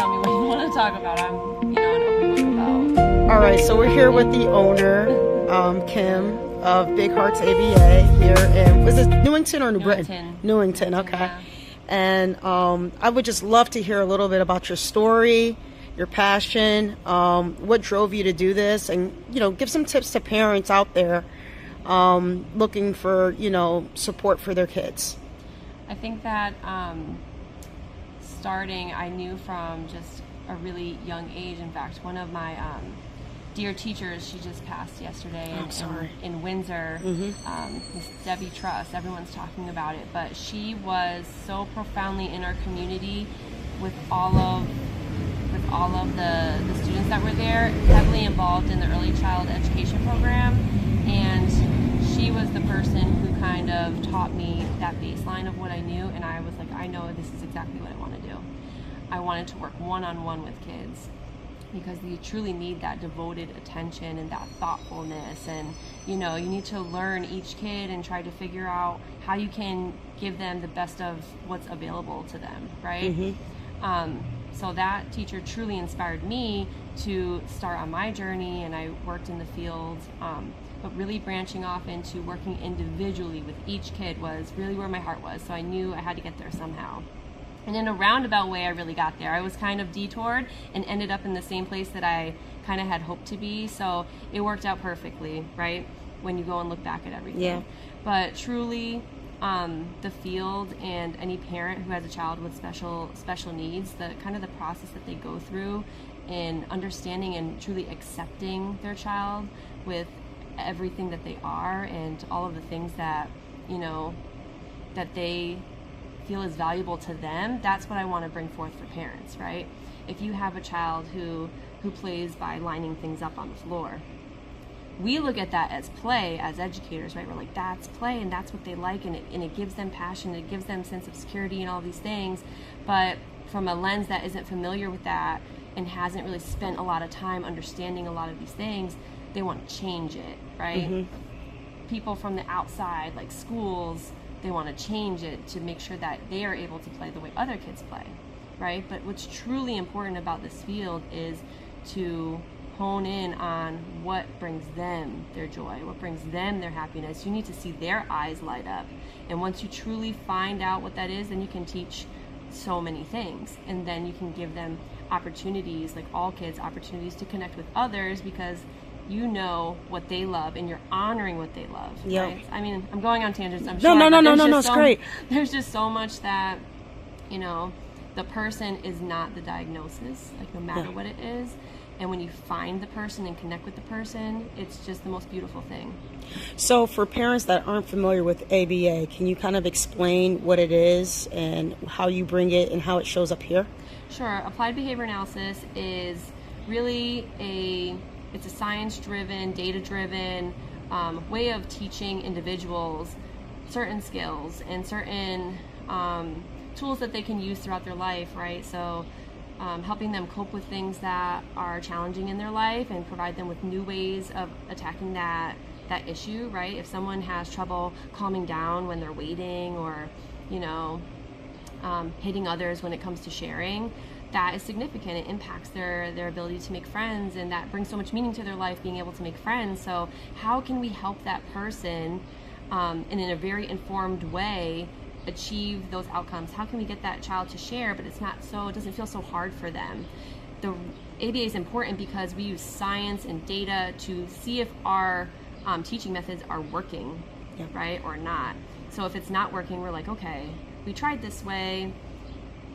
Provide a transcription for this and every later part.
tell me what you want to talk about. I'm, an open book about. All right, so we're here with the owner, Kim, of Big Hearts ABA here in, was it Newington or New Britain? Newington, okay. Yeah. And I would just love to hear a little bit about your story, your passion, what drove you to do this, and, give some tips to parents out there looking for, support for their kids. I think that starting, I knew from just a really young age. In fact, one of my dear teachers, she just passed yesterday in Windsor, Miss Debbie Truss. Everyone's talking about it, but she was so profoundly in our community with all of the students that were there, heavily involved in the early child education program, and she was the person who kind of taught me that baseline of what I knew, and I was like, I know this is exactly what I want to do. I wanted to work one-on-one with kids because you truly need that devoted attention and that thoughtfulness, and you need to learn each kid and try to figure out how you can give them the best of what's available to them, right? So that teacher truly inspired me to start on my journey, and I worked in the field, but really branching off into working individually with each kid was really where my heart was, so I knew I had to get there somehow. And in a roundabout way, I really got there. I was kind of detoured and ended up in the same place that I kind of had hoped to be, so it worked out perfectly, right, when you go and look back at everything. Yeah. But truly, the field and any parent who has a child with special needs, the kind of the process that they go through in understanding and truly accepting their child with everything that they are and all of the things that that they feel is valuable to them, that's what I want to bring forth for parents, right? If you have a child who plays by lining things up on the floor, we look at that as play as educators, right? We're like, that's play and that's what they like, and it gives them passion, it gives them sense of security and all these things. But from a lens that isn't familiar with that and hasn't really spent a lot of time understanding a lot of these things, they want to change it, right? People from the outside, like schools, they want to change it to make sure that they are able to play the way other kids play, right? But what's truly important about this field is to hone in on what brings them their joy, what brings them their happiness. You need to see their eyes light up. And once you truly find out what that is, then you can teach so many things. And then you can give them opportunities, like all kids, opportunities to connect with others, because you know what they love and you're honoring what they love. Yep. Right? I mean, I'm going on tangents, I'm sure. No, it's great. There's just so much that, the person is not the diagnosis, like no matter what it is. And when you find the person and connect with the person, it's just the most beautiful thing. So for parents that aren't familiar with ABA, can you kind of explain what it is and how you bring it and how it shows up here? Sure. Applied behavior analysis is really it's a science-driven, data-driven way of teaching individuals certain skills and certain tools that they can use throughout their life, right? So helping them cope with things that are challenging in their life and provide them with new ways of attacking that issue, right? If someone has trouble calming down when they're waiting, or hitting others when it comes to sharing, that is significant. It impacts their ability to make friends, and that brings so much meaning to their life, being able to make friends. So how can we help that person and in a very informed way achieve those outcomes? How can we get that child to share, but it doesn't feel so hard for them? The ABA is important because we use science and data to see if our teaching methods are working, right, or not. So if it's not working, we're like, okay, we tried this way,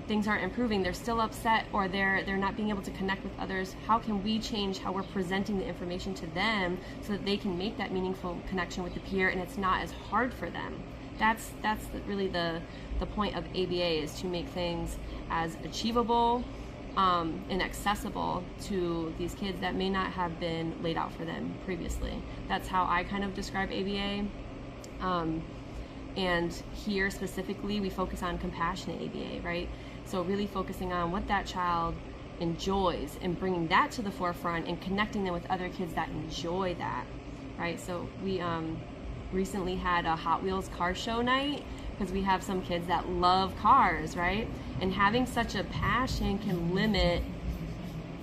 things aren't improving, they're still upset, or they're not being able to connect with others. How can we change how we're presenting the information to them so that they can make that meaningful connection with the peer and it's not as hard for them? That's really the point of ABA, is to make things as achievable and accessible to these kids that may not have been laid out for them previously. That's how I kind of describe ABA. And here specifically, we focus on compassionate ABA, right? So really focusing on what that child enjoys and bringing that to the forefront and connecting them with other kids that enjoy that, right? So we recently had a Hot Wheels car show night because we have some kids that love cars, right? And having such a passion can limit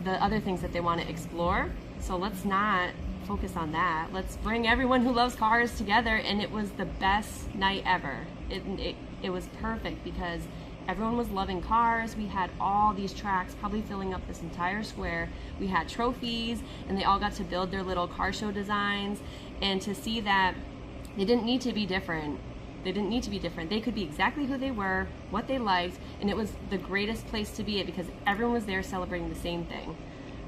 the other things that they want to explore. So let's not focus on that. Let's bring everyone who loves cars together. And it was the best night ever. It was perfect because everyone was loving cars. We had all these tracks probably filling up this entire square. We had trophies, and they all got to build their little car show designs. And to see that they didn't need to be different. They didn't need to be different. They could be exactly who they were, what they liked, and it was the greatest place to be at because everyone was there celebrating the same thing,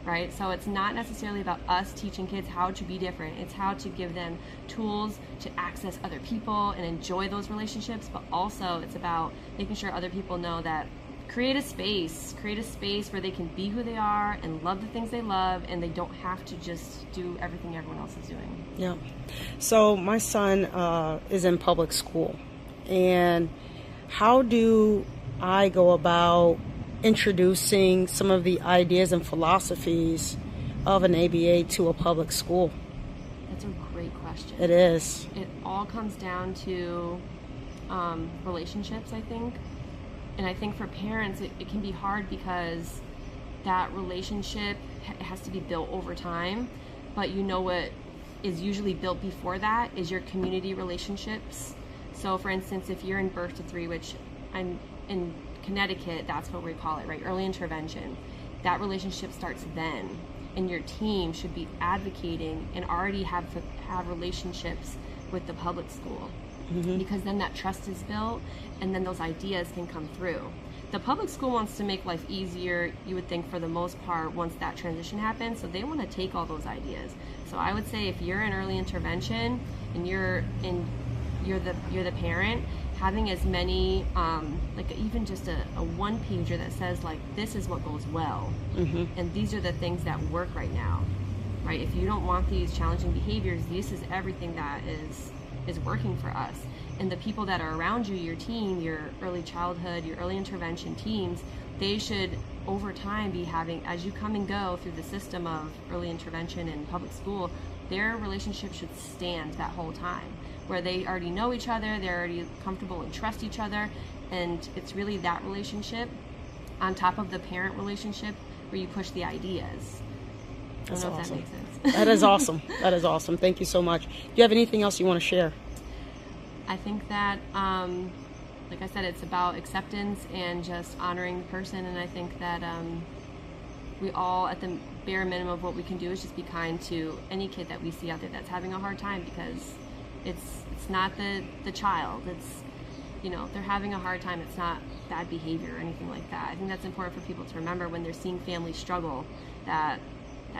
right? So it's not necessarily about us teaching kids how to be different. It's how to give them tools to access other people and enjoy those relationships, but also it's about making sure other people know that create a space where they can be who they are and love the things they love, and they don't have to just do everything everyone else is doing. Yeah. So my son is in public school, and how do I go about introducing some of the ideas and philosophies of an ABA to a public school? That's a great question. It is. It all comes down to relationships, I think. And I think for parents, it can be hard because that relationship has to be built over time. But you know what is usually built before that is your community relationships. So for instance, if you're in birth to 3, which I'm in Connecticut, that's what we call it, right? Early intervention. That relationship starts then. And your team should be advocating and already have relationships with the public school. Mm-hmm. Because then that trust is built and then those ideas can come through. The public school wants to make life easier, you would think, for the most part, once that transition happens. So they want to take all those ideas. So I would say if you're in early intervention and you're the parent, having as many like even just a one pager that says like this is what goes well, mm-hmm. and these are the things that work right now, right? If you don't want these challenging behaviors, this is everything that is working for us. And the people that are around you, your team, your early childhood, your early intervention teams, they should over time be having, as you come and go through the system of early intervention and public school, their relationship should stand that whole time, where they already know each other, they're already comfortable and trust each other, and it's really that relationship on top of the parent relationship where you push the ideas. That's I don't know awesome. if that makes sense. That is awesome. That is awesome. Thank you so much. Do you have anything else you want to share? I think that, like I said, it's about acceptance and just honoring the person. And I think that we all, at the bare minimum of what we can do, is just be kind to any kid that we see out there that's having a hard time, because it's not the child. It's, they're having a hard time. It's not bad behavior or anything like that. I think that's important for people to remember when they're seeing families struggle, that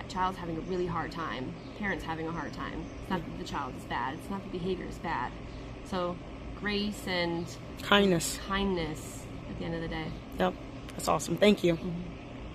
child's having a really hard time, parents having a hard time. It's not that the child is bad. It's not the behavior is bad. So grace and kindness at the end of the day. Yep, that's awesome. Thank you. Mm-hmm.